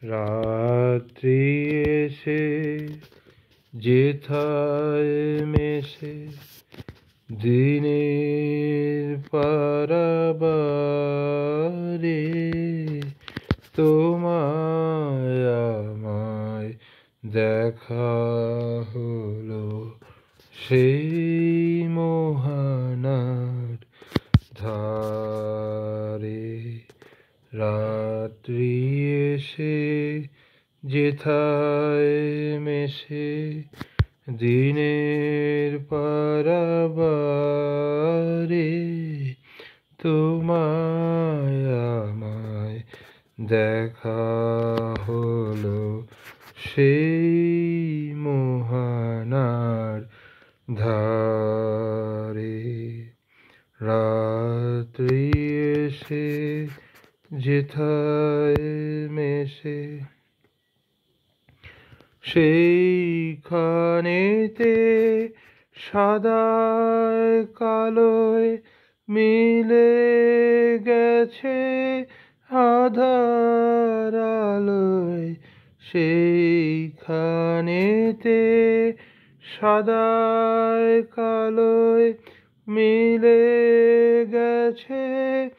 রাত্রি এসে যেথায় মেশে দিনের পারাবারে তোমায় আমায় দেখা হলো সেই মোহনার ধারে। রাত্রি এসে যেথায় মেশে দিনের পারাবারে তোমায় আমায় দেখা হলো সেই মোহনার ধারে। রাত্রি এসে যেথায় মেশে সেইখানেতে সাদায় কালোয় মিলে গেছে আধার আলোয়। সেইখানেতে সাদায় কালোয় মিলে গেছে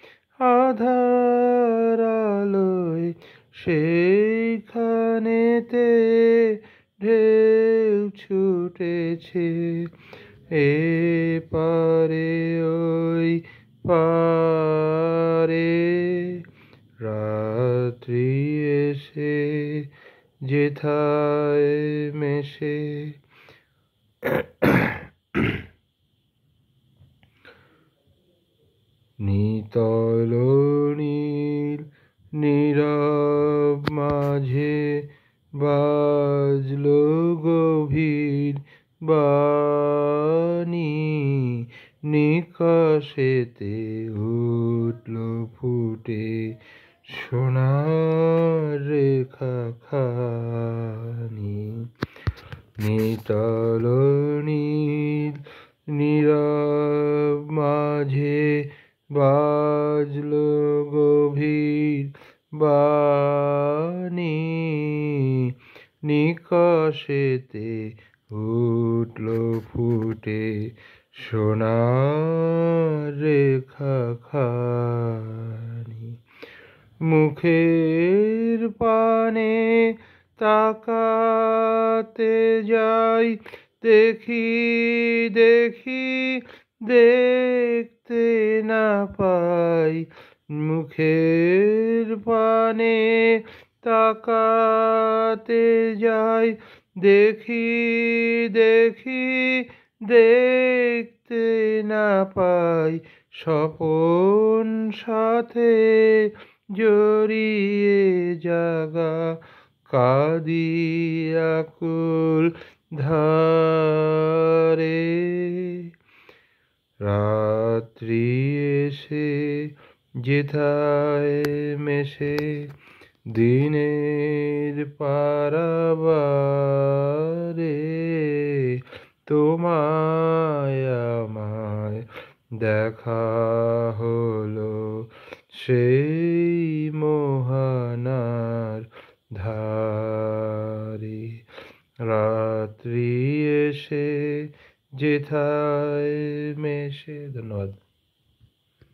আধার আলোয়। সেইখানেতে ঢেউ ছুটেছে এপারে ওই পারে। রাত্রি এসে যেথায় মেশে নিতল নীল নীরব মাঝে বাজলো গভীর বাণী। নিকাশেতে উঠলো ফুটে সোনার রেখা খানি। নিতল নীল নীরব মাঝে বাজলো গভীর বাণী। নিকাশেতে উঠলো ফুটে সোনার রেখা খানি। মুখের পানে তাকাতে যাই দেখি দেখি দেখতে না পাই। মুখের পানে তাকাতে যাই দেখি দেখি দেখতে না পাই। স্বপন সাথে জড়িয়ে জাগা কাঁদি আকুল ধারে। রাত্রি এসে যেথায় মেশে দিনের পারাবারে তোমায় আমায় দেখা হলো সেই মোহনার ধারে। রাত্রি এসে যেথায় মেশে। ধন্যবাদ।